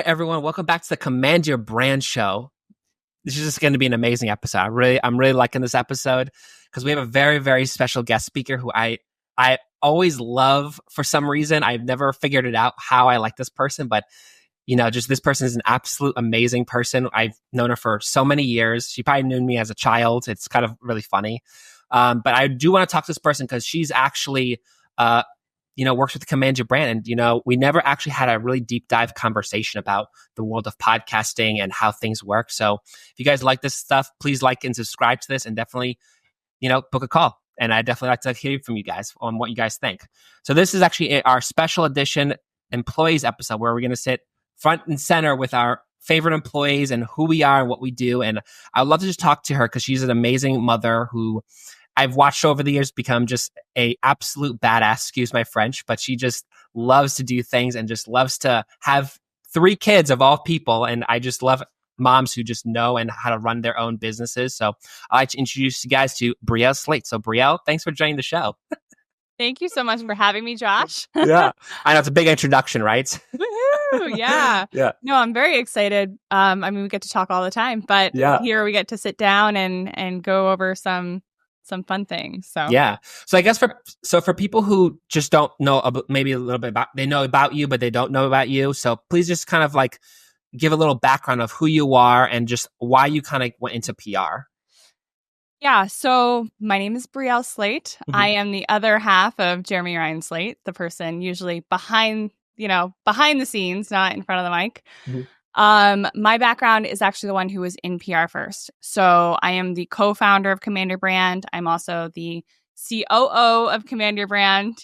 everyone. Welcome back to the Command Your Brand show. This is just going to be an amazing episode. I'm really liking this episode because we have a very, very special guest speaker who I always love for some reason. I've never figured it out how I like this person, but just this person is an absolute amazing person. I've known her for so many years. She probably knew me as a child. It's kind of really funny. But I do want to talk to this person because she's actually, works with Command Your Brand. And, we never actually had a really deep dive conversation about the world of podcasting and how things work. So if you guys like this stuff, please like and subscribe to this and definitely, book a call. And I definitely like to hear from you guys on what you guys think. So this is actually our special edition employees episode where we're going to sit front and center with our favorite employees and who we are and what we do. And I'd love to just talk to her because she's an amazing mother who I've watched over the years become just a absolute badass, excuse my French, but she just loves to do things and just loves to have 3 kids of all people. And I just love moms who just know and how to run their own businesses. So I'd like to introduce you guys to Brielle Slate. So Brielle, thanks for joining the show. Thank you so much for having me, Josh. Yeah, I know it's a big introduction, right? Woohoo! Yeah. Yeah. No, I'm very excited. We get to talk all the time, but here we get to sit down and go over some fun things. So yeah. So I guess for people who just don't know maybe a little bit they know about you, but they don't know about you. So please just kind of like give a little background of who you are and just why you kind of went into PR. Yeah, so my name is Brielle Slate. Mm-hmm. I am the other half of Jeremy Ryan Slate, the person usually behind the scenes, not in front of the mic. Mm-hmm. My background is actually the one who was in PR first. So I am the co-founder of Command Your Brand. I'm also the COO of Command Your Brand,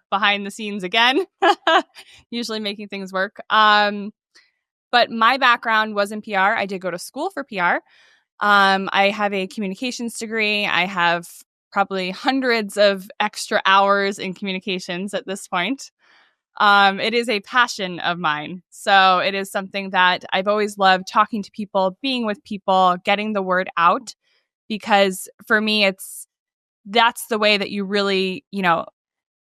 behind the scenes again, usually making things work. But my background was in PR. I did go to school for PR. I have a communications degree. I have probably hundreds of extra hours in communications at this point. It is a passion of mine. So it is something that I've always loved, talking to people, being with people, getting the word out, because for me, that's the way that you really,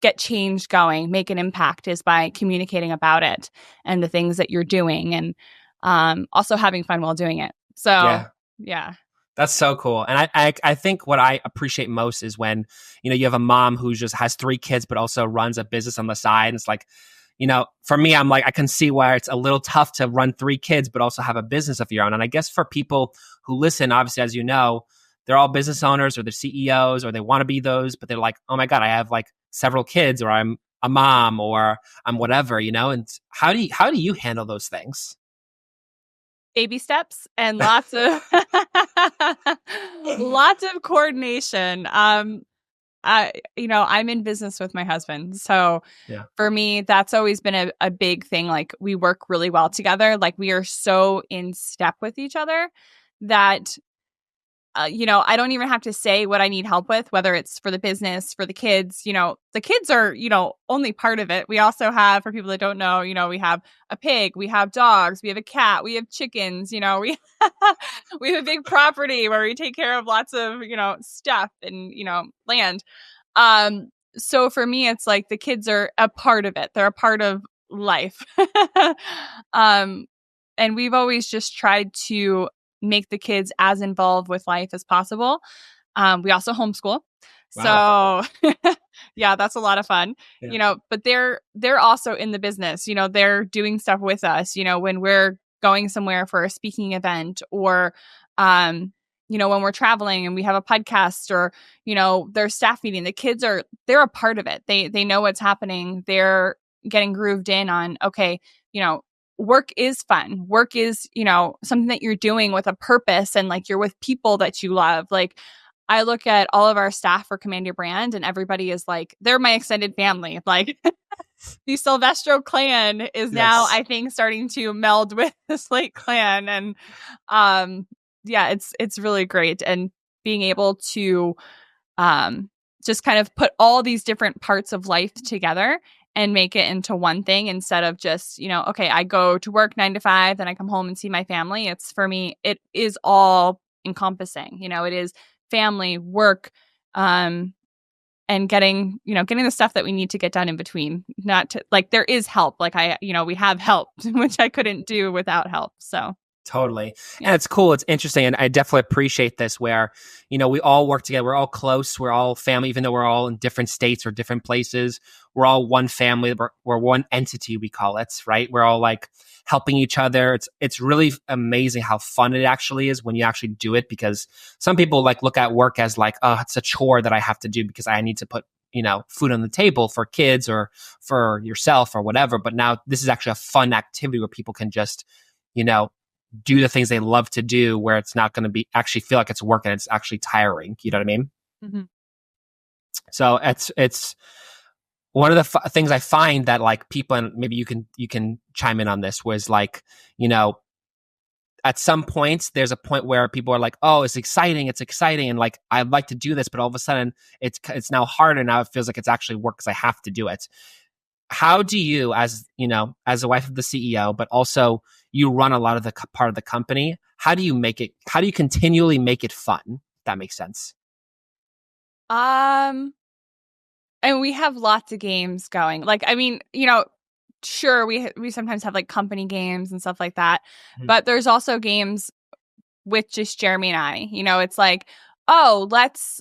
get change going, make an impact, is by communicating about it and the things that you're doing, and also having fun while doing it. So yeah. That's so cool. And I think what I appreciate most is when, you have a mom who just has 3 kids, but also runs a business on the side. And it's like, for me, I'm like, I can see where it's a little tough to run 3 kids, but also have a business of your own. And I guess for people who listen, obviously, as you know, they're all business owners or they're CEOs or they want to be those, but they're like, oh my God, I have like several kids, or I'm a mom, or I'm whatever, and how do you handle those things? Baby steps and lots of coordination. I'm in business with my husband. So for me, that's always been a big thing. Like, we work really well together. Like, we are so in step with each other that, I don't even have to say what I need help with, whether it's for the business, for the kids. The kids are, only part of it. We also have, for people that don't know, we have a pig, we have dogs, we have a cat, we have chickens, we we have a big property where we take care of lots of, stuff and, land. So for me, it's like the kids are a part of it. They're a part of life. And we've always just tried to make the kids as involved with life as possible. We also homeschool. Wow. So that's a lot of fun, but they're also in the business, they're doing stuff with us, when we're going somewhere for a speaking event, or, when we're traveling and we have a podcast, or, their staff meeting, the kids they're a part of it. They know what's happening. They're getting grooved in on, okay, work is fun. Work is, something that you're doing with a purpose, and like, you're with people that you love. Like, I look at all of our staff for Command Your Brand, and everybody is like, they're my extended family. Like, the Silvestro clan is now, I think, starting to meld with the Slate clan. And it's really great. And being able to just kind of put all these different parts of life together and make it into one thing, instead of just, okay, I go to work 9 to 5, then I come home and see my family. It's, for me, it is all encompassing. It is family, work, and getting the stuff that we need to get done in between. Not to, like, there is help. Like we have help, which I couldn't do without help. So. Totally. Yeah. And it's cool. It's interesting. And I definitely appreciate this where, we all work together. We're all close. We're all family, even though we're all in different states or different places. We're all one family. We're one entity, we call it, right? We're all like helping each other. It's really amazing how fun it actually is when you actually do it, because some people like look at work as like, oh, it's a chore that I have to do because I need to put food on the table for kids or for yourself or whatever. But now this is actually a fun activity where people can just, do the things they love to do, where it's not going to be actually feel like it's work and it's actually tiring. You know what I mean? Mm-hmm. So it's one of the things I find that like people, and maybe you can chime in on this, was like, at some points there's a point where people are like, oh, it's exciting. And like, I'd like to do this, but all of a sudden it's now harder. Now it feels like it's actually work because I have to do it. How do you, as a wife of the CEO, but also you run a lot of the part of the company, how do you continually make it fun? If that makes sense. And we have lots of games going. Like, I mean, sure, we sometimes have like company games and stuff like that, mm-hmm. But there's also games with just Jeremy and I. It's like, oh, let's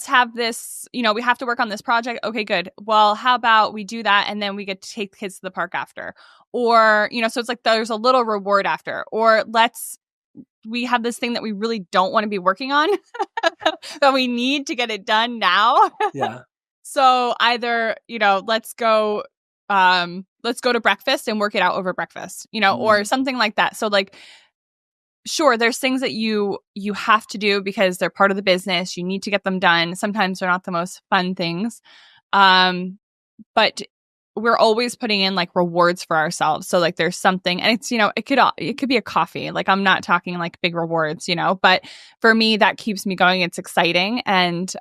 have this, we have to work on this project. Okay, good. Well, how about we do that and then we get to take the kids to the park after? Or, so it's like there's a little reward after. Or we have this thing that we really don't want to be working on, but we need to get it done now. Yeah. So either, let's go to breakfast and work it out over breakfast, or something like that. So like, sure, there's things that you have to do because they're part of the business. You need to get them done. Sometimes they're not the most fun things. But we're always putting in like rewards for ourselves. So like there's something, and it's, it could be a coffee. Like I'm not talking like big rewards, but for me, that keeps me going. It's exciting. And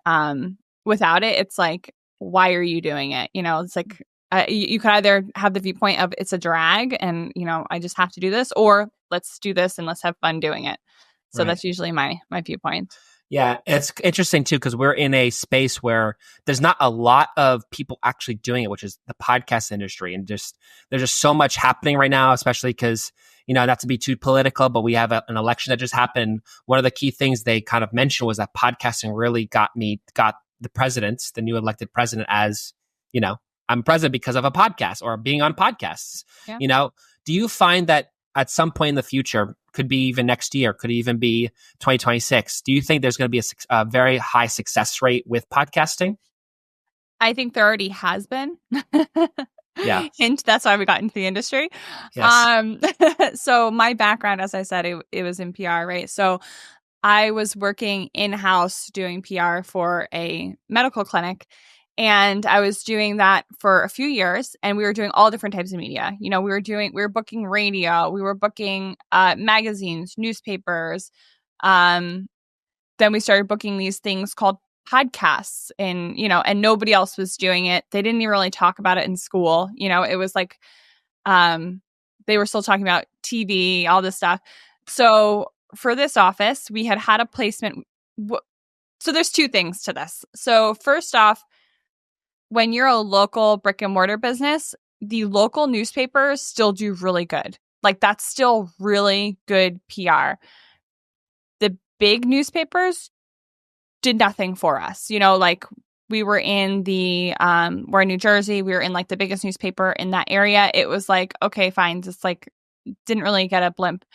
without it, it's like, why are you doing it? It's like, you could either have the viewpoint of it's a drag and, I just have to do this, or let's do this and let's have fun doing it. So That's usually my viewpoint. Yeah, it's interesting too, because we're in a space where there's not a lot of people actually doing it, which is the podcast industry. And there's just so much happening right now, especially because, not to be too political, but we have an election that just happened. One of the key things they kind of mentioned was that podcasting really got the new elected president as, I'm president because of a podcast or being on podcasts. Yeah. Do you find that at some point in the future, could be even next year, could even be 2026, do you think there's going to be a very high success rate with podcasting? I think there already has been. Yeah. Hint, that's why we got into the industry. Yes. So my background, as I said, it was in PR, right? So I was working in-house doing PR for a medical clinic. And I was doing that for a few years, and we were doing all different types of media. We were booking radio, we were booking magazines, newspapers. Then we started booking these things called podcasts, and nobody else was doing it. They didn't even really talk about it in school. It was like, they were still talking about TV, all this stuff. So for this office, we had a placement. So there's two things to this. So first off, when you're a local brick and mortar business, the local newspapers still do really good. Like that's still really good PR. The big newspapers did nothing for us. Like we were in we're in New Jersey. We were in like the biggest newspaper in that area. It was like, okay, fine. Just like didn't really get a blimp.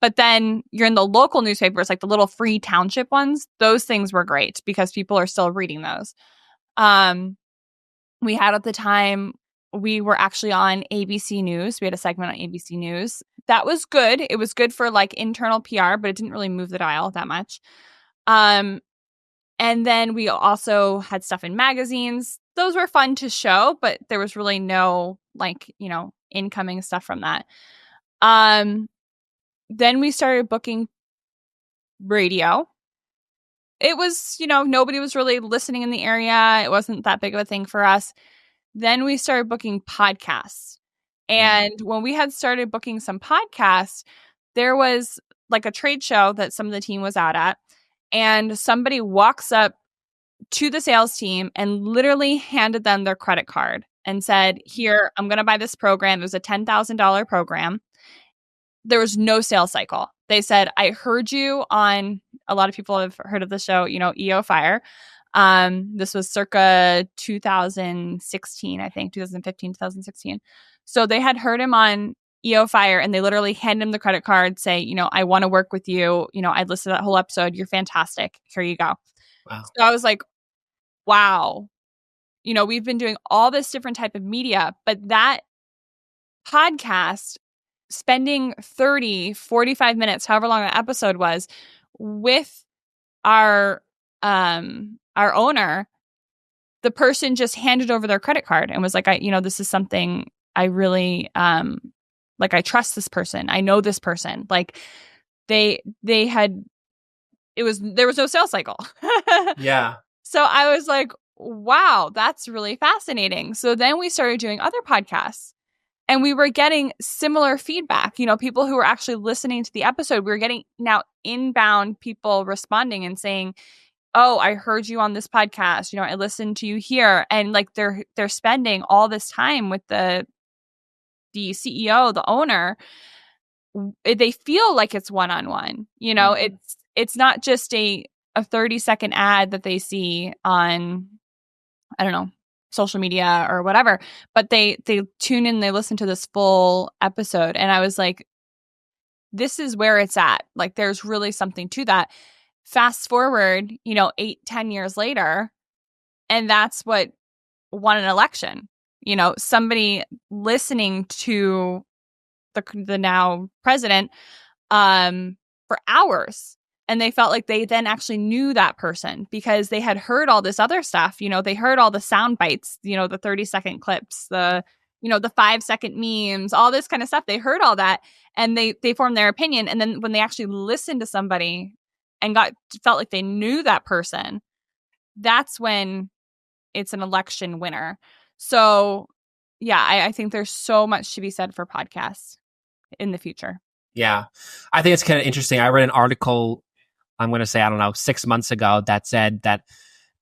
But then you're in the local newspapers, like the little free township ones. Those things were great because people are still reading those. We had at the time, we were actually on ABC News. We had a segment on ABC News. That was good. It was good for like internal PR, but it didn't really move the dial that much. And then we also had stuff in magazines. Those were fun to show, but there was really no like, incoming stuff from that. Then we started booking radio. It was, nobody was really listening in the area. It wasn't that big of a thing for us. Then we started booking podcasts. And when we had started booking some podcasts, there was like a trade show that some of the team was out at. And somebody walks up to the sales team and literally handed them their credit card and said, here, I'm going to buy this program. It was a $10,000 program. There was no sales cycle. They said, I heard you on, a lot of people have heard of the show, EO Fire. This was circa 2016, I think, 2015, 2016. So they had heard him on EO Fire, and they literally hand him the credit card, say, I want to work with you. I'd listened to that whole episode. You're fantastic. Here you go. Wow. So I was like, wow. We've been doing all this different type of media, but that podcast, spending 30, 45 minutes, however long the episode was, with our owner, the person just handed over their credit card and was like, this is something I really, I trust this person. I know this person. Like there was no sales cycle. Yeah. So I was like, wow, that's really fascinating. So then we started doing other podcasts, and we were getting similar feedback. People who were actually listening to the episode, we were getting now inbound people responding and saying, oh, I heard you on this podcast. I listened to you here. And like they're spending all this time with the CEO, the owner. They feel like it's one-on-one. Mm-hmm. It's not just a 30-second ad that they see on, I don't know, social media or whatever, but they tune in, they listen to this full episode. And I was like, this is where it's at. Like, there's really something to that. Fast forward, 8-10 years later, and that's what won an election. Somebody listening to the now president for hours. And they felt like they then actually knew that person because they had heard all this other stuff. They heard all the sound bites, the 30-second clips, the 5-second memes, all this kind of stuff. They heard all that and they formed their opinion. And then when they actually listened to somebody and felt like they knew that person, that's when it's an election winner. So yeah, I think there's so much to be said for podcasts in the future. Yeah. I think it's kind of interesting. I read an article, I'm going to say, 6 months ago that said that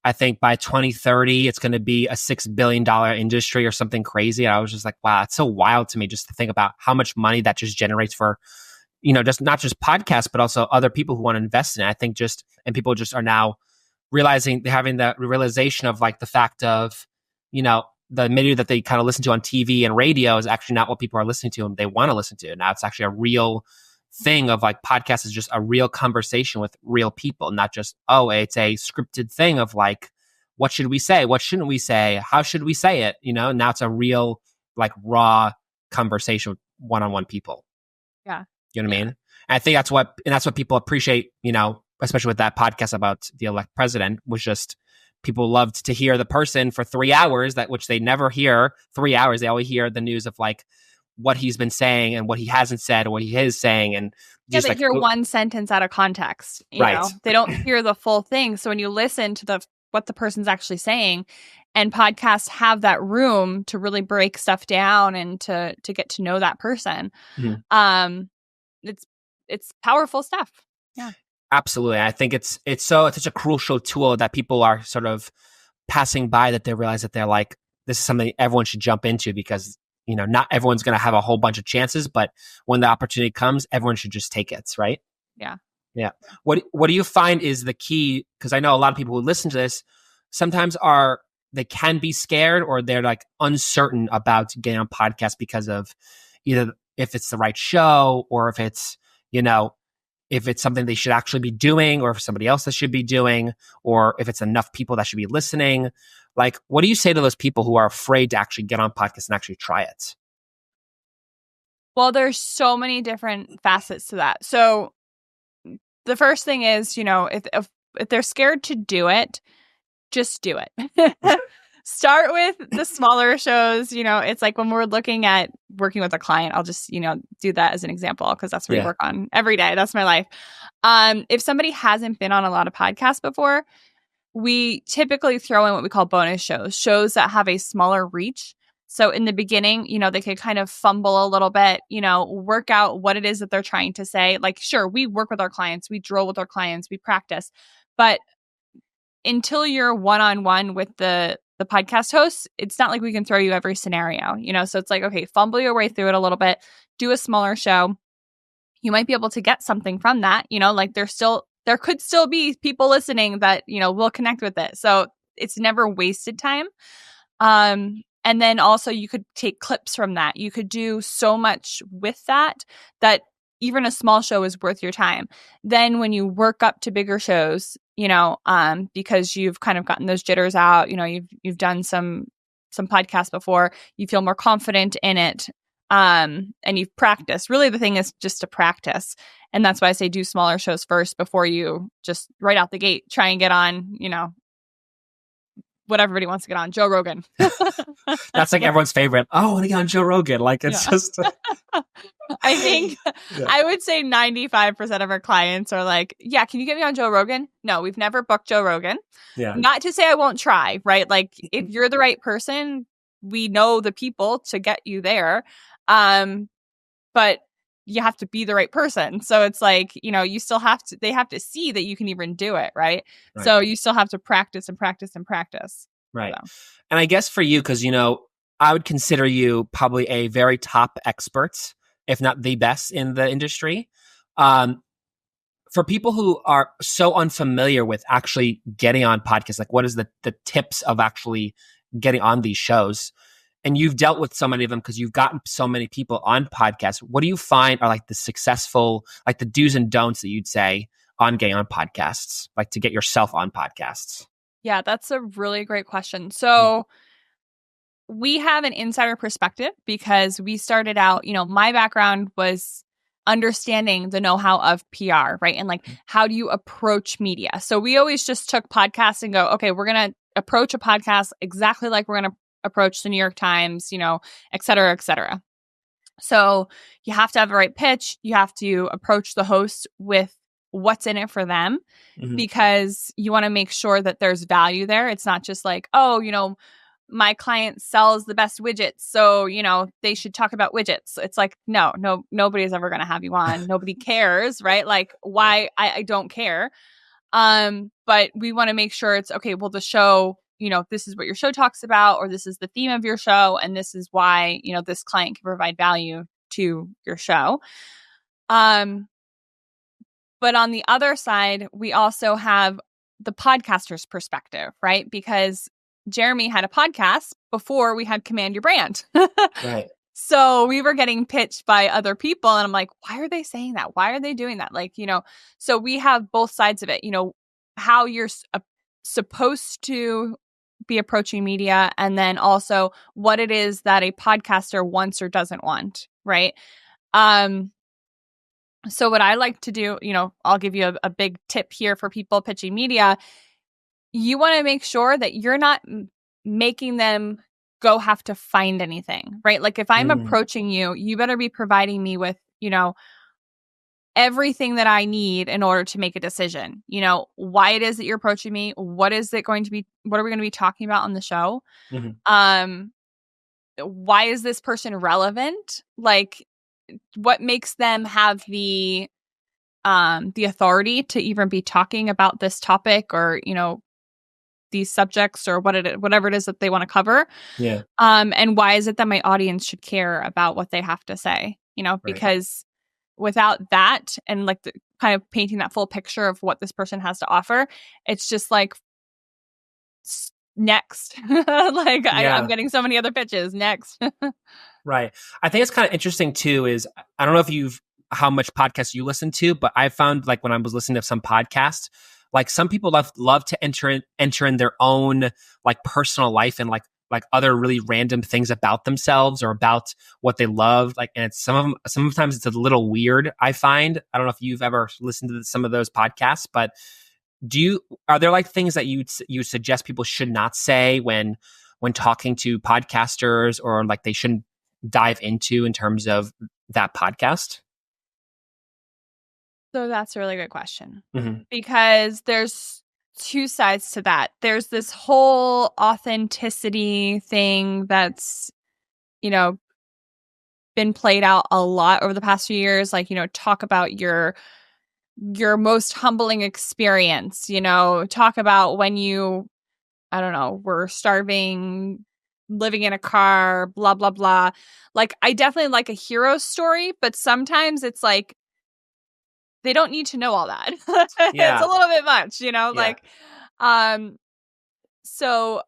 I think by 2030, it's going to be a $6 billion industry or something crazy. And I was just like, wow, it's so wild to me just to think about how much money that just generates for, just not just podcasts, but also other people who want to invest in it. I think and people just are now having that realization of like the fact of, the media that they kind of listen to on TV and radio is actually not what people are listening to and they want to listen to. Now it's actually a real thing of like podcast is just a real conversation with real people, not just, it's a scripted thing of like, what should we say? What shouldn't we say? How should we say it? Now it's a real like raw conversation with one-on-one people. Yeah. You know what I mean? And I think that's what people appreciate, especially with that podcast about the elect president, was just people loved to hear the person for 3 hours, which they never hear 3 hours. They always hear the news of like what he's been saying and what he hasn't said or what he is saying. And they hear one sentence out of context. Right. They don't hear the full thing. So when you listen to what the person's actually saying, and podcasts have that room to really break stuff down and to get to know that person. Mm-hmm. It's powerful stuff. Yeah. Absolutely. I think it's such a crucial tool that people are sort of passing by, that they realize that they're like, this is something everyone should jump into because, not everyone's going to have a whole bunch of chances, but when the opportunity comes, everyone should just take it. Right. Yeah. Yeah. What do you find is the key? Because I know a lot of people who listen to this sometimes they can be scared or they're like uncertain about getting on podcasts because of either if it's the right show or if it's, if it's something they should actually be doing or if somebody else that should be doing, or if it's enough people that should be listening. Like, what do you say to those people who are afraid to actually get on podcasts and actually try it? Well, there's so many different facets to that. So the first thing is, if they're scared to do it, just do it. Start with the smaller shows. It's like when we're looking at working with a client, I'll just, do that as an example because that's what we work on every day. That's my life. If somebody hasn't been on a lot of podcasts before, we typically throw in what we call bonus shows that have a smaller reach. So in the beginning, they could kind of fumble a little bit, work out what it is that they're trying to say. Like, sure, we work with our clients, we drill with our clients, we practice, but until you're one-on-one with the podcast host, it's not like we can throw you every scenario, so it's like, okay, fumble your way through it a little bit, do a smaller show. You might be able to get something from that, like there could still be people listening that, will connect with it. So it's never wasted time. And then also you could take clips from that. You could do so much with that even a small show is worth your time. Then when you work up to bigger shows, because you've kind of gotten those jitters out, you've done some podcasts before, you feel more confident in it. And you've practiced. Really, the thing is just to practice. And that's why I say do smaller shows first before you just right out the gate try and get on, what everybody wants to get on, Joe Rogan. That's like everyone's favorite. Oh, I want to get on Joe Rogan. Like it's just. I think I would say 95% of our clients are like, yeah, can you get me on Joe Rogan? No, we've never booked Joe Rogan. Yeah. Not to say I won't try, right? Like if you're the right person, we know the people to get you there. But you have to be the right person. So it's like, you still have to, they have to see that you can even do it. Right. So you still have to practice and practice and practice. Right. So. And I guess for you, because, I would consider you probably a very top expert, if not the best in the industry. For people who are so unfamiliar with actually getting on podcasts, like what is the tips of actually getting on these shows? And you've dealt with so many of them because you've gotten so many people on podcasts. What do you find are like the successful, like the do's and don'ts that you'd say on getting on podcasts, like to get yourself on podcasts? Yeah, that's a really great question. So we have an insider perspective because we started out, my background was understanding the know-how of PR, right? And like, how do you approach media? So we always just took podcasts and go, okay, we're going to approach a podcast exactly like we're going to approach the New York Times, et cetera, et cetera. So you have to have the right pitch. You have to approach the host with what's in it for them because you want to make sure that there's value there. It's not just like, oh, my client sells the best widgets, so, they should talk about widgets. It's like, no, nobody's ever going to have you on. Nobody cares, right? Like why I don't care. But we want to make sure it's okay. Well, the show, this is what your show talks about, or this is the theme of your show. And this is why, this client can provide value to your show. But on the other side, we also have the podcaster's perspective, right? Because Jeremy had a podcast before we had Command Your Brand. Right. So we were getting pitched by other people and I'm like, why are they saying that? Why are they doing that? Like, so we have both sides of it, how you're supposed to be approaching media and then also what it is that a podcaster wants or doesn't want. Right. So what I like to do, I'll give you a big tip here for people pitching media. You want to make sure that you're not making them go have to find anything, right? Like if I'm approaching you, you better be providing me with, everything that I need in order to make a decision. Why it is that you're approaching me. What is it going to be? What are we going to be talking about on the show? Why is this person relevant? Like what makes them have the authority to even be talking about this topic or, these subjects or whatever it is that they want to cover. Yeah. And why is it that my audience should care about what they have to say? Because without that and like the kind of painting that full picture of what this person has to offer, it's just like next. Like I'm getting so many other pitches next. Right. I think it's kind of interesting too, is I don't know if how much podcasts you listen to, but I found like when I was listening to some podcasts, like some people love to enter in their own like personal life and like other really random things about themselves or about what they love. Like, and it's sometimes it's a little weird. I find, I don't know if you've ever listened to some of those podcasts, but are there like things that you suggest people should not say when talking to podcasters or like they shouldn't dive into in terms of that podcast? So that's a really good question because there's two sides to that. There's this whole authenticity thing that's, been played out a lot over the past few years. Like, talk about your your most humbling experience, talk about when you, I don't know, were starving, living in a car, blah, blah, blah. Like, I definitely like a hero story, but sometimes it's like, they don't need to know all that. It's a little bit much, like, so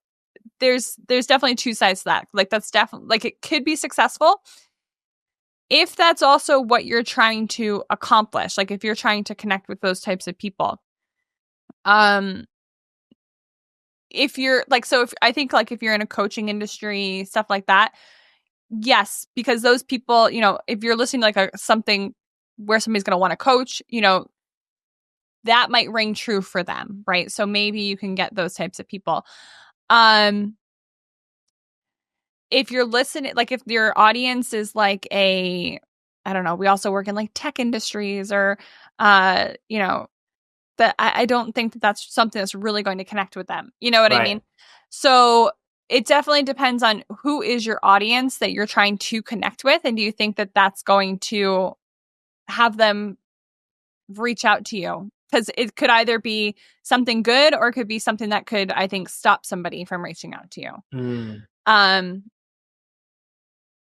there's definitely two sides to that. Like, that's definitely, like, it could be successful if that's also what you're trying to accomplish. Like, if you're trying to connect with those types of people. If you're like, so if I think like if you're in a coaching industry, stuff like that, yes, because those people, if you're listening to like something where somebody's going to want to coach, that might ring true for them, right? So maybe you can get those types of people. If you're listening, like if your audience is like I don't know, we also work in like tech industries or, but I don't think that that's something that's really going to connect with them. You know what I mean? So it definitely depends on who is your audience that you're trying to connect with. And do you think that that's going to have them reach out to you? Because it could either be something good or it could be something that could, I think, stop somebody from reaching out to you.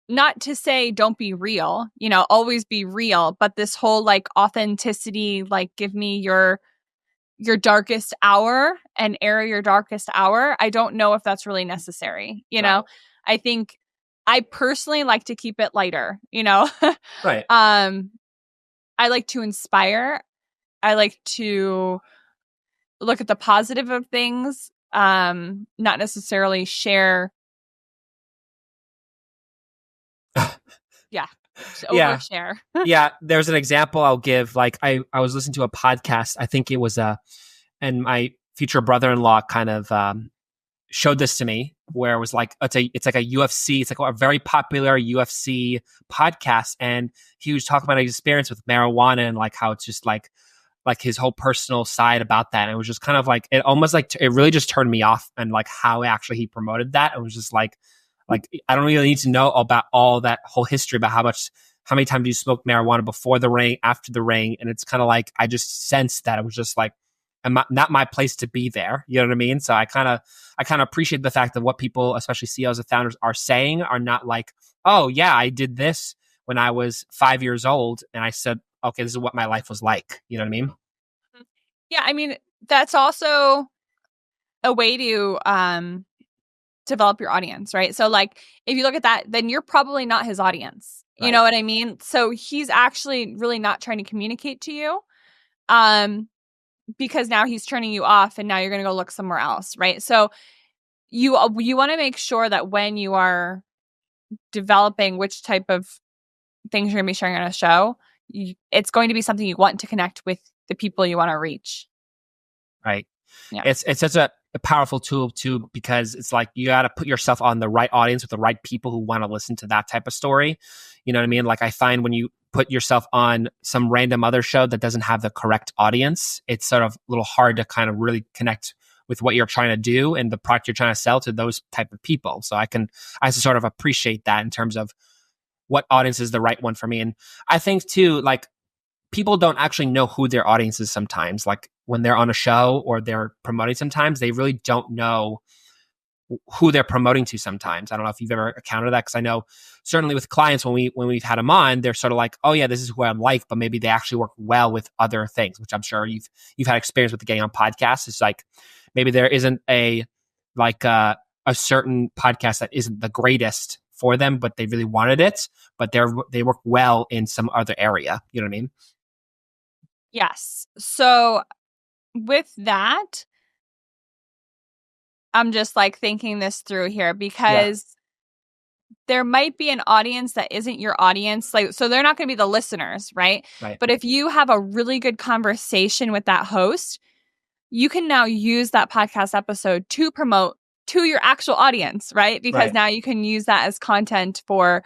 Not to say don't be real, always be real, but this whole like authenticity, like give me your darkest hour and air your darkest hour. I don't know if that's really necessary. I think I personally like to keep it lighter, Right. I like to inspire. I like to look at the positive of things, not necessarily share. Yeah. Overshare. Yeah. There's an example I'll give. Like I was listening to a podcast. I think it was and my future brother-in-law kind of showed this to me, where it was like it's like a UFC, it's like a very popular UFC podcast, and he was talking about his experience with marijuana and like how it's just like his whole personal side about that. And it was just kind of like it almost like it really just turned me off, and like how actually he promoted that. It was just like I don't really need to know about all that whole history about how many times you smoked marijuana before the ring, after the ring. And it's kind of like, I just sensed that it was just like, not my place to be there. You know what I mean? So I kind of appreciate the fact that what people, especially CEOs and founders, are saying are not like, oh yeah, I did this when I was 5 years old. And I said, okay, this is what my life was like. You know what I mean? Yeah. I mean, that's also a way to, develop your audience, right? So like if you look at that, then you're probably not his audience. Right. You know what I mean? So he's actually really not trying to communicate to you. Because now he's turning you off and now you're going to go look somewhere else, right? So you want to make sure that when you are developing which type of things you're going to be sharing on a show, it's going to be something you want to connect with the people you want to reach. Right. Yeah. It's such a powerful tool too, because it's like you got to put yourself on the right audience with the right people who want to listen to that type of story. You know what I mean? Like I find when you put yourself on some random other show that doesn't have the correct audience, it's sort of a little hard to kind of really connect with what you're trying to do and the product you're trying to sell to those type of people. So I sort of appreciate that in terms of what audience is the right one for me. And I think too, like people don't actually know who their audience is sometimes. Like when they're on a show or they're promoting sometimes, they really don't know who they're promoting to sometimes. I don't know if you've ever encountered that, because I know certainly with clients when we've had them on, they're sort of like, oh yeah, this is who I'm like, but maybe they actually work well with other things, which I'm sure you've had experience with the getting on podcasts. It's like maybe there isn't a certain podcast that isn't the greatest for them, but they really wanted it, but they work well in some other area. You know what I mean? Yes. So with that, I'm just like thinking this through here, because there might be an audience that isn't your audience. Like, so they're not going to be the listeners, right? But if you have a really good conversation with that host, you can now use that podcast episode to promote to your actual audience, right? Because now you can use that as content for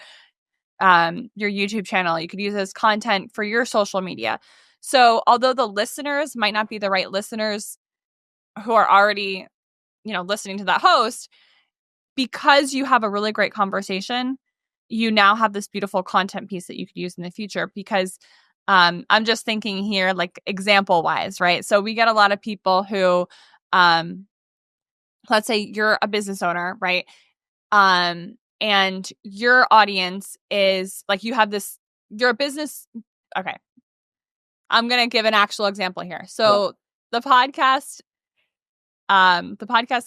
your YouTube channel. You could use it as content for your social media. So although the listeners might not be the right listeners who are already, listening to that host, because you have a really great conversation, you now have this beautiful content piece that you could use in the future. Because I'm just thinking here, like example wise, right? So we get a lot of people who, let's say you're a business owner, right? And your audience is like, you're a business. Okay. I'm going to give an actual example here. So the podcast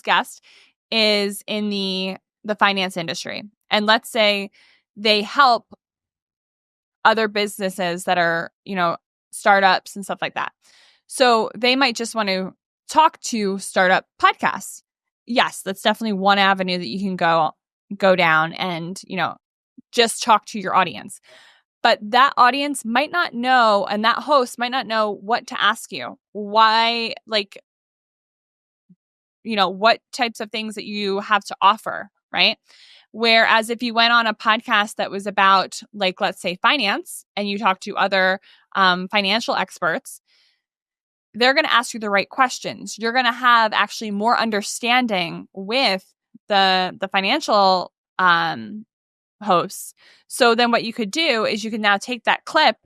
guest is in the finance industry. And let's say they help other businesses that are, startups and stuff like that. So they might just want to talk to startup podcasts. Yes, that's definitely one avenue that you can go down and, just talk to your audience. But that audience might not know, and that host might not know what to ask you. Why, like, what types of things that you have to offer, right? Whereas if you went on a podcast that was about, like, let's say finance, and you talk to other financial experts, they're going to ask you the right questions. You're going to have actually more understanding with the financial hosts. So then what you could do is you can now take that clip,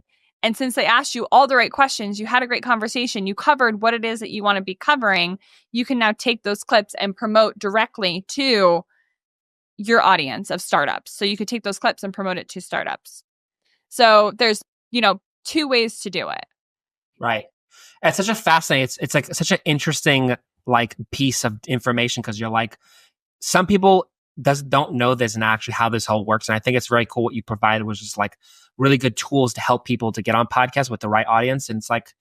and since they asked you all the right questions, you had a great conversation, you covered what it is that you want to be covering, you can now take those clips and promote directly to your audience of startups. So you could take those clips and promote it to startups. So there's, two ways to do it. Right. It's such a fascinating, it's like such an interesting like piece of information, because you're like, some people don't know this and actually how this whole works. And I think it's very cool what you provided was just like really good tools to help people to get on podcasts with the right audience. And it's like,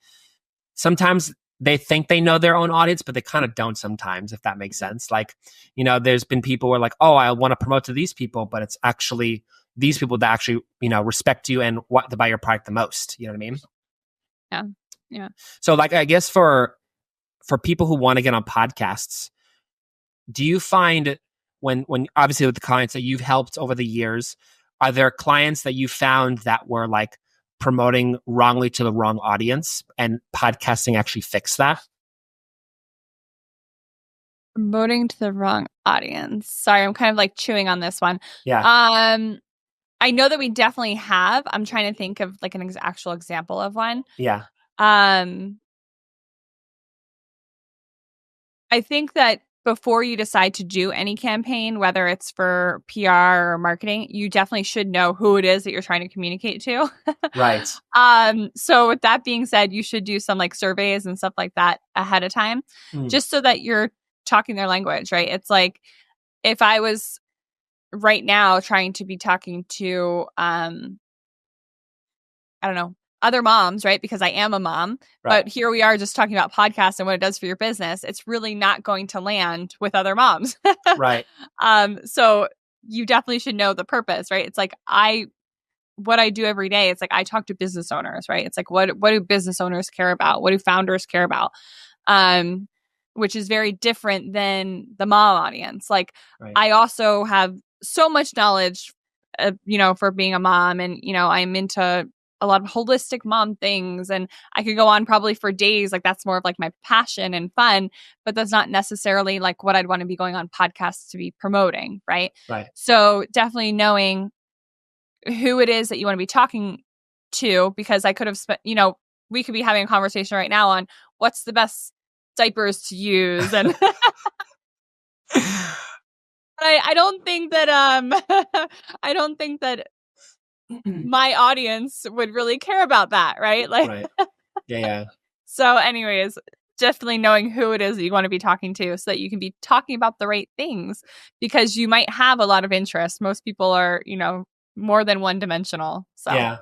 sometimes they think they know their own audience, but they kind of don't sometimes, if that makes sense. Like, there's been people who are like, oh, I want to promote to these people, but it's actually these people that actually, respect you and want to buy your product the most. You know what I mean? Yeah. Yeah. So like, I guess for people who want to get on podcasts, do you find when obviously with the clients that you've helped over the years, are there clients that you found that were like promoting wrongly to the wrong audience and podcasting actually fixed that? Promoting to the wrong audience. Sorry, I'm kind of like chewing on this one. Yeah. I know that we definitely have. I'm trying to think of like an actual example of one. Yeah. I think that before you decide to do any campaign, whether it's for PR or marketing, you definitely should know who it is that you're trying to communicate to. Right. So with that being said, you should do some like surveys and stuff like that ahead of time, just so that you're talking their language, right? It's like if I was right now trying to be talking to, I don't know, other moms, right? Because I am a mom, right. But here we are just talking about podcasts and what it does for your business. It's really not going to land with other moms. Right. So you definitely should know the purpose, right? It's like what I do every day. It's like, I talk to business owners, right? It's like, what do business owners care about? What do founders care about? Which is very different than the mom audience. Like, right. I also have so much knowledge, for being a mom, and, I'm into a lot of holistic mom things, and I could go on probably for days. Like, that's more of like my passion and fun, but that's not necessarily like what I'd want to be going on podcasts to be promoting. Right. Right. So definitely knowing who it is that you want to be talking to, because I could have spent, we could be having a conversation right now on what's the best diapers to use. And I don't think that, I don't think that my audience would really care about that, right? Like, right. Yeah. So anyways, definitely knowing who it is that you want to be talking to, so that you can be talking about the right things, because you might have a lot of interest. Most people are, more than one dimensional. So yeah.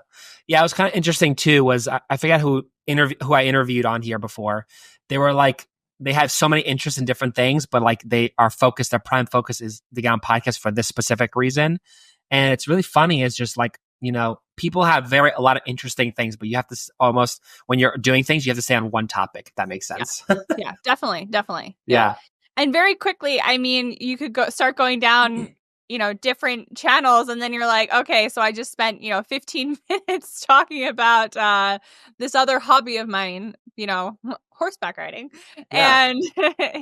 It was kind of interesting too, was I forgot who I interviewed on here before. They were like, they have so many interests in different things, but like their prime focus is to get on podcasts for this specific reason. And it's really funny. It's just like, people have a lot of interesting things, but you have to almost, when you're doing things, you have to stay on one topic, if that makes sense. Yeah, definitely. Yeah. And very quickly, I mean, you could start going down, different channels. And then you're like, okay, so I just spent, 15 minutes talking about this other hobby of mine, horseback riding. Yeah. And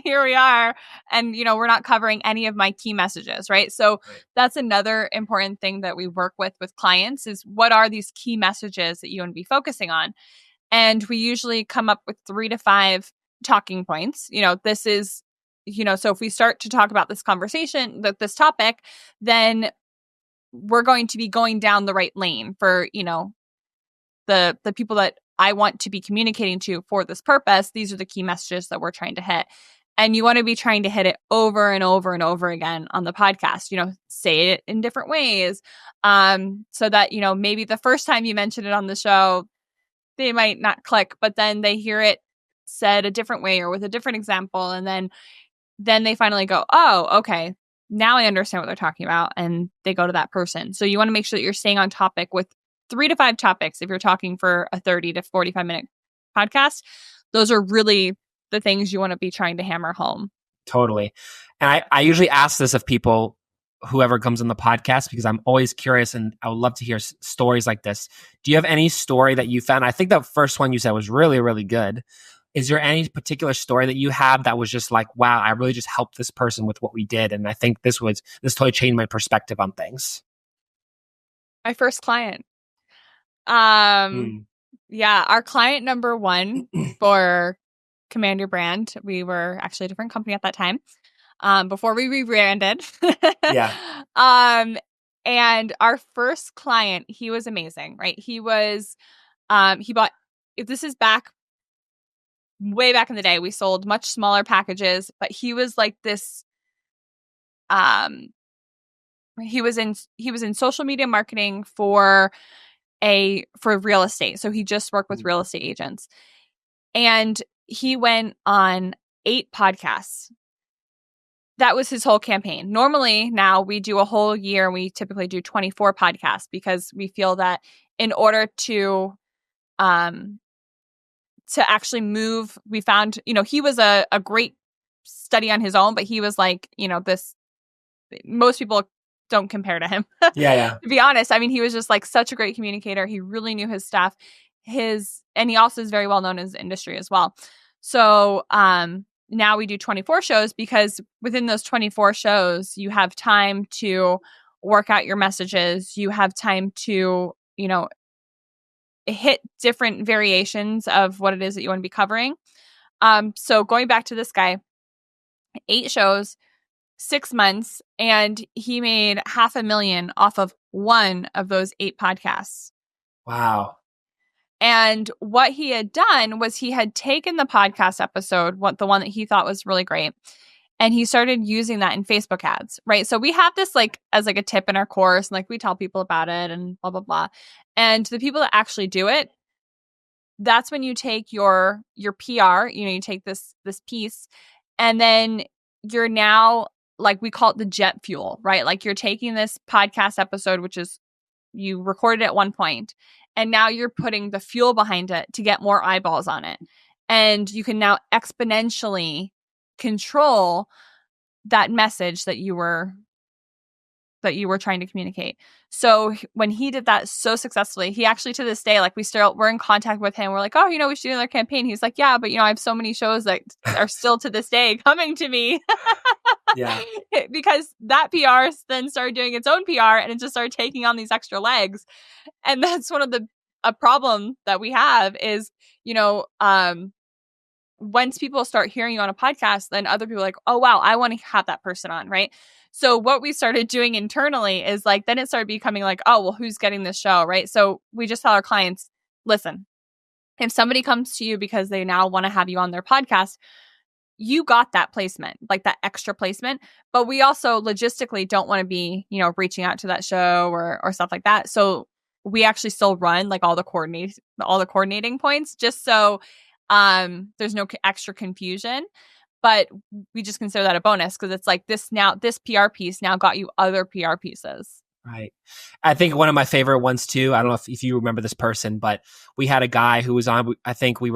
here we are. And, we're not covering any of my key messages, right? So that's another important thing that we work with clients is what are these key messages that you want to be focusing on? And we usually come up with 3 to 5 talking points. This is, so if we start to talk about this conversation, this topic, then we're going to be going down the right lane for, the people that I want to be communicating to for this purpose. These are the key messages that we're trying to hit. And you want to be trying to hit it over and over and over again on the podcast, say it in different ways. So that, maybe the first time you mention it on the show, they might not click, but then they hear it said a different way or with a different example. And then they finally go, oh, okay, now I understand what they're talking about. And they go to that person. So you want to make sure that you're staying on topic with 3 to 5 topics. If you're talking for a 30 to 45 minute podcast, those are really the things you want to be trying to hammer home. Totally. And I usually ask this of people, whoever comes on the podcast, because I'm always curious and I would love to hear stories like this. Do you have any story that you found? I think the first one you said was really, really good. Is there any particular story that you have that was just like, wow, I really just helped this person with what we did? And I think this totally changed my perspective on things. My first client. Yeah, our client number 1 for Command Your Brand. We were actually a different company at that time. Before we rebranded. Yeah. And our first client, he was amazing, right? He was, this is way back in the day, we sold much smaller packages, but he was like this, he was in social media marketing for real estate. So he just worked with real estate agents and he went on 8 podcasts. That was his whole campaign. Normally now we do a whole year and we typically do 24 podcasts because we feel that in order to actually move, we found, he was a great study on his own, but he was like, most people don't compare to him. Yeah. To be honest, I mean, he was just like such a great communicator. He really knew his stuff. And he also is very well known in his industry as well. So, now we do 24 shows because within those 24 shows, you have time to work out your messages. You have time to, hit different variations of what it is that you want to be covering. So going back to this guy, 8 shows, 6 months, and he made $500,000 off of one of those 8 podcasts. Wow. And what he had done was he had taken the podcast episode, the one that he thought was really great, and he started using that in Facebook ads, right? So we have this as a tip in our course, and we tell people about it and blah, blah, blah. And the people that actually do it, that's when you take your PR, you take this piece, and then you're now, we call it the jet fuel, right? You're taking this podcast episode, which is you recorded at one point, and now you're putting the fuel behind it to get more eyeballs on it. And you can now exponentially control that message that you were trying to communicate. So when he did that so successfully, he actually to this day, we're in contact with him. We're like, oh, we should do another campaign. He's like, yeah, but I have so many shows that are still to this day coming to me. Yeah. Because that PR then started doing its own PR and it just started taking on these extra legs. And that's one of a problem that we have is, once people start hearing you on a podcast, then other people are like, oh, wow, I want to have that person on, right? So what we started doing internally is then it started becoming oh, well, who's getting this show, right? So we just tell our clients, listen, if somebody comes to you because they now want to have you on their podcast, you got that placement, that extra placement, but we also logistically don't want to be, reaching out to that show or stuff like that. So we actually still run all the coordinating points just so there's no extra confusion, but we just consider that a bonus because it's this PR piece now got you other PR pieces. Right. I think one of my favorite ones too, I don't know if you remember this person, but we had a guy who was on, I think we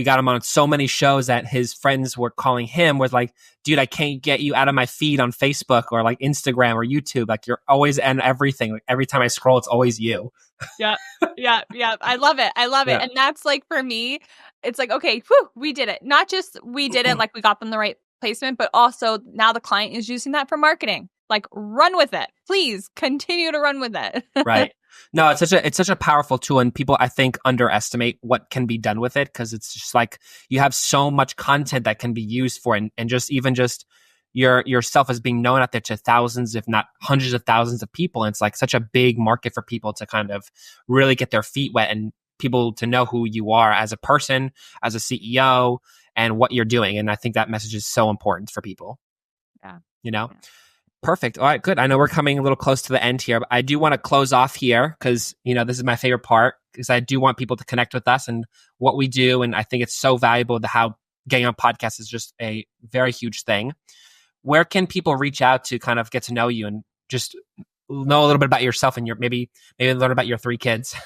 got him on so many shows that his friends were calling him was like, dude, I can't get you out of my feed on Facebook or like Instagram or YouTube. Like you're always in everything. Like every time I scroll, it's always you. Yeah. Yeah. Yeah. I love it. I love it. And that's like, for me, it's like, okay, whew, we did it. Not just we did it, like we got them the right placement, but also now the client is using that for marketing. Like run with it. Please continue to run with it. Right. No, it's such a powerful tool, and people I think underestimate what can be done with it, because it's just like you have so much content that can be used for, and just even just yourself as being known out there to thousands, if not hundreds of thousands of people. And it's like such a big market for people to kind of really get their feet wet and people to know who you are as a person, as a CEO, and what you're doing. And I think that message is so important for people. Yeah. Yeah. Perfect. All right, good. I know we're coming a little close to the end here, but I do want to close off here because, this is my favorite part, because I do want people to connect with us and what we do. And I think it's so valuable how getting on podcasts is just a very huge thing. Where can people reach out to kind of get to know you and just know a little bit about yourself and maybe learn about your 3 kids?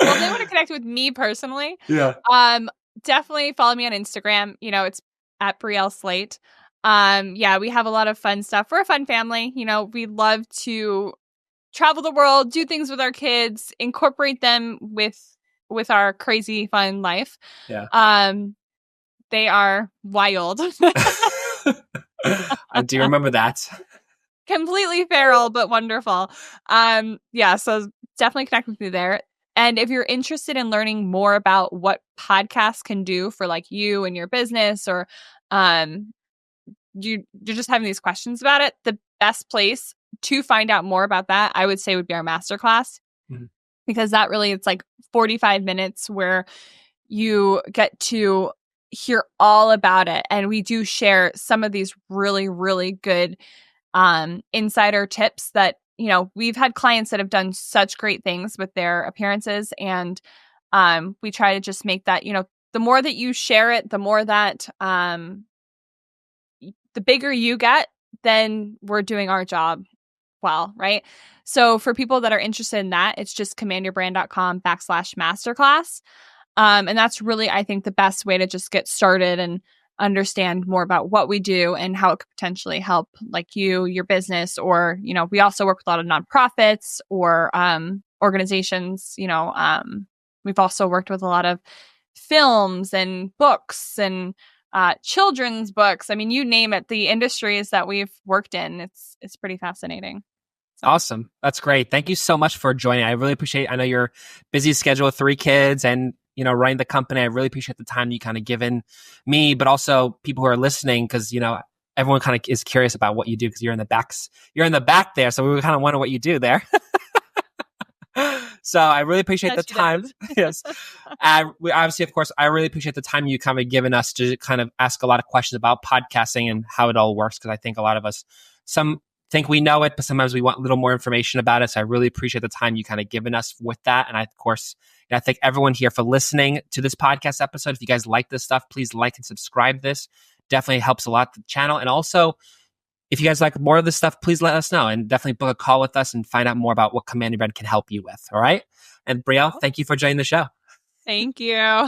Well, if they want to connect with me personally, definitely follow me on Instagram. It's at Brielle Slate. We have a lot of fun stuff. We're a fun family. We love to travel the world, do things with our kids, incorporate them with our crazy fun life. Yeah. They are wild. I do remember that. Completely feral, but wonderful. So definitely connect with me there. And if you're interested in learning more about what podcasts can do for like you and your business, or you're just having these questions about it, the best place to find out more about that, I would say, would be our masterclass. Mm-hmm. Because that really, it's like 45 minutes where you get to hear all about it. And we do share some of these really, really good insider tips that, we've had clients that have done such great things with their appearances. And we try to just make that, the more that you share it, the more that the bigger you get, then we're doing our job well, right? So for people that are interested in that, it's just commandyourbrand.com/masterclass. And that's really, I think, the best way to just get started and understand more about what we do and how it could potentially help like you, your business, or, we also work with a lot of nonprofits or organizations. We've also worked with a lot of films and books and children's books. I mean, you name it, the industries that we've worked in, it's pretty fascinating. Awesome. That's great. Thank you so much for joining. I really appreciate it. I know your busy schedule with 3 kids and, running the company. I really appreciate the time you kind of given me, but also people who are listening, because, everyone kind of is curious about what you do because you're in the back there. So we kind of wonder what you do there. So I really appreciate the time. Yes. Obviously, of course, I really appreciate the time you kind of given us to kind of ask a lot of questions about podcasting and how it all works. Because I think a lot of us, some think we know it, but sometimes we want a little more information about it. So I really appreciate the time you kind of given us with that. And I thank everyone here for listening to this podcast episode. If you guys like this stuff, please like and subscribe this. Definitely helps a lot the channel. And also, if you guys like more of this stuff, please let us know and definitely book a call with us and find out more about what Command Your Brand can help you with. All right. And Brielle, thank you for joining the show. Thank you.